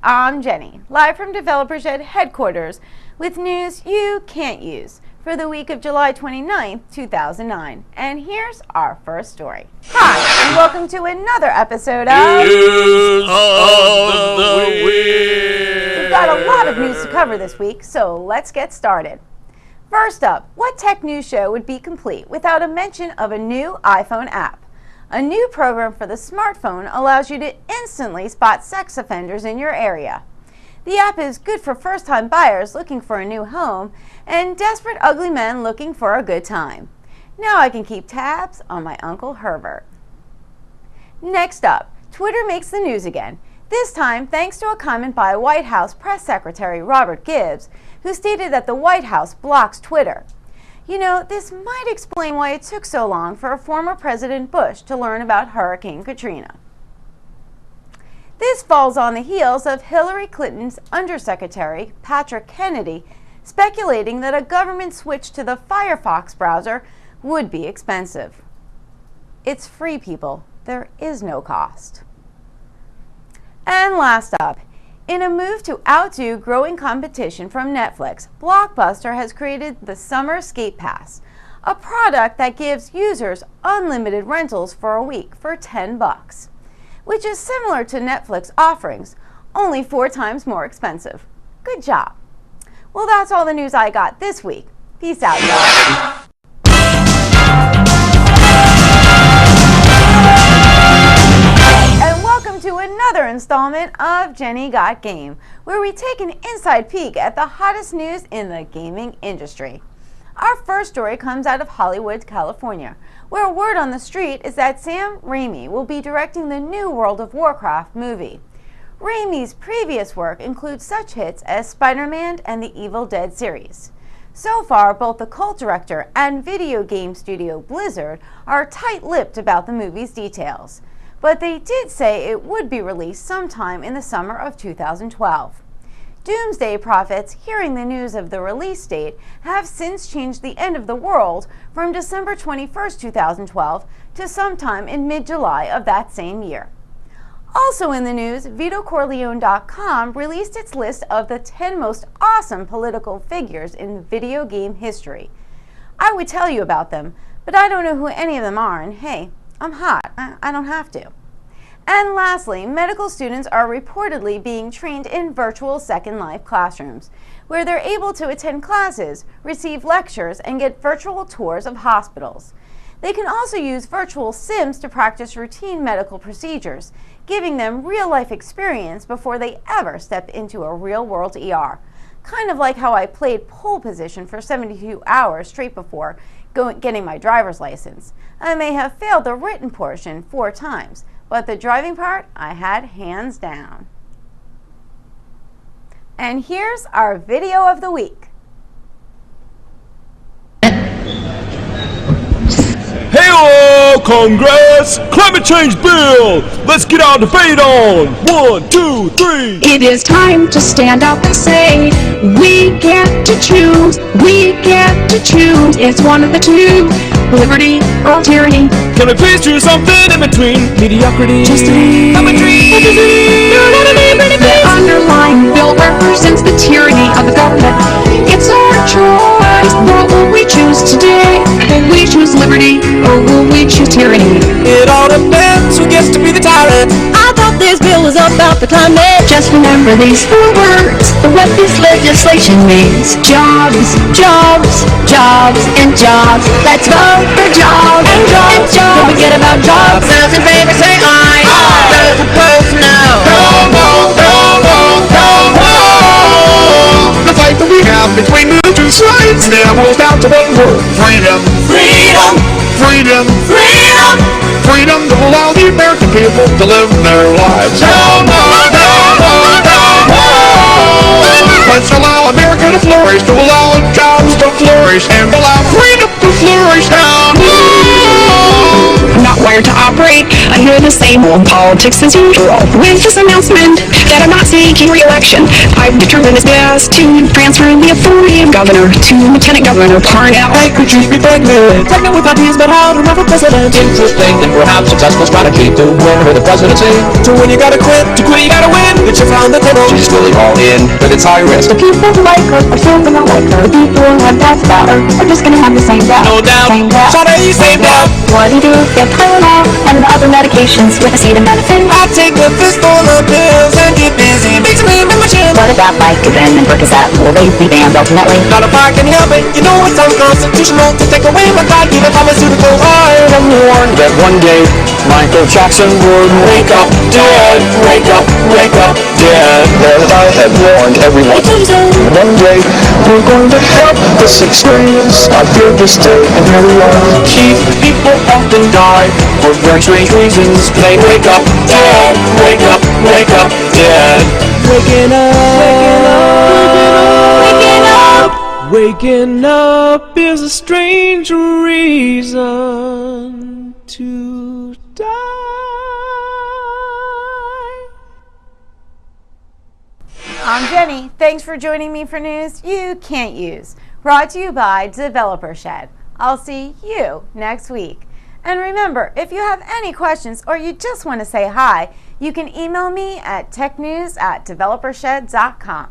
I'm Jenny, live from Developers Ed headquarters with news you can't use for the week of July 29th, 2009. And here's our first story. Hi, and welcome to another episode of News of the Week. We've got a lot of news to cover this week, so let's get started. First up, what tech news show would be complete without a mention of a new iPhone app? A new program for the smartphone allows you to instantly spot sex offenders in your area. The app is good for first-time buyers looking for a new home and desperate ugly men looking for a good time. Now I can keep tabs on my Uncle Herbert. Next up, Twitter makes the news again, this time thanks to a comment by White House Press Secretary Robert Gibbs, who stated that the White House blocks Twitter. You know, this might explain why it took so long for former President Bush to learn about Hurricane Katrina. This falls on the heels of Hillary Clinton's Undersecretary, Patrick Kennedy, speculating that a government switch to the Firefox browser would be expensive. It's free, people. There is no cost. And last up, in a move to outdo growing competition from Netflix, Blockbuster has created the Summer Skate Pass, a product that gives users unlimited rentals for a week for $10, which is similar to Netflix offerings, only 4 times more expensive. Good job. Well, that's all the news I got this week. Peace out, y'all. To another installment of Jenny Got Game, where we take an inside peek at the hottest news in the gaming industry. Our first story comes out of Hollywood, California, where word on the street is that Sam Raimi will be directing the new World of Warcraft movie. Raimi's previous work includes such hits as Spider-Man and the Evil Dead series. So far, both the cult director and video game studio Blizzard are tight-lipped about the movie's details, but they did say it would be released sometime in the summer of 2012. Doomsday prophets, hearing the news of the release date, have since changed the end of the world from December 21st, 2012 to sometime in mid-July of that same year. Also in the news, VitoCorleone.com released its list of the 10 most awesome political figures in video game history. I would tell you about them, but I don't know who any of them are, and hey, I'm hot. I don't have to. And lastly, medical students are reportedly being trained in virtual Second Life classrooms, where they're able to attend classes, receive lectures, and get virtual tours of hospitals. They can also use virtual sims to practice routine medical procedures, giving them real-life experience before they ever step into a real-world ER. Kind of like how I played pole position for 72 hours straight before getting my driver's license. I may have failed the written portion 4 times, but the driving part I had hands down. And here's our video of the week. Hey-o, Congress! Climate change bill! Let's get our debate on! 1, 2, 3! It is time to stand up and say, we get to choose, we get to choose. It's one of the two, liberty or tyranny. Can we please choose something in between? Mediocrity, Just a poetry, The underlying bill represents the tyranny of the government. It's our choice. What will we choose today? Will we choose liberty or will we choose tyranny? It all depends who gets to be the tyrant. I thought this bill was about the climate. Just remember these 4 words, what this legislation means. Jobs, jobs, jobs, and jobs. Let's vote for jobs and jobs. Don't forget about jobs. Those in favor say aye. Those opposed no. The fight that we have between the two sides now boils down to one word: freedom. Freedom, Freedom. freedom. Freedom to allow the American people to live their lives. Let's allow America to flourish, to allow jobs to flourish, and allow freedom to flourish down. I'm not white wired to operate. I hear the same old politics as usual. With this announcement that I'm not seeking re-election, I've determined it's best to transfer the authority of governor to Lieutenant Governor Parnell. I could you be pregnant? Pregnant with ideas about how to run for president. Interesting and perhaps successful strategy to win her the presidency. To win you gotta quit, to quit you gotta win. Get your found the table. She's really all in, but it's high risk. The people who like her are still gonna like her. The people who have doubts about her are just gonna have the same doubt. No doubt. Same doubt. Sade, same doubt. What do you do? Get Tylenol and the other medications with acetaminophen. I take a fistful of pills and get busy. Makes me in my chin. What about Vicodin and Percocet? Will they be banned ultimately? Not if I can help it. You know it's unconstitutional to take away my God-given pharmaceutical. I am warned That one day, Michael Jackson would wake up dead, wake up dead. As I had warned everyone. One day, we're going to help this experience. I feel this day and everyone. Chief, people often die for very strange reasons. They wake up dead, wake up dead. waking up. Waking up is a strange reason to die. I'm Jenny. Thanks for joining me for news you can't use. Brought to you by Developer Shed. I'll see you next week. And remember, if you have any questions or you just want to say hi, you can email me at technews@developershed.com.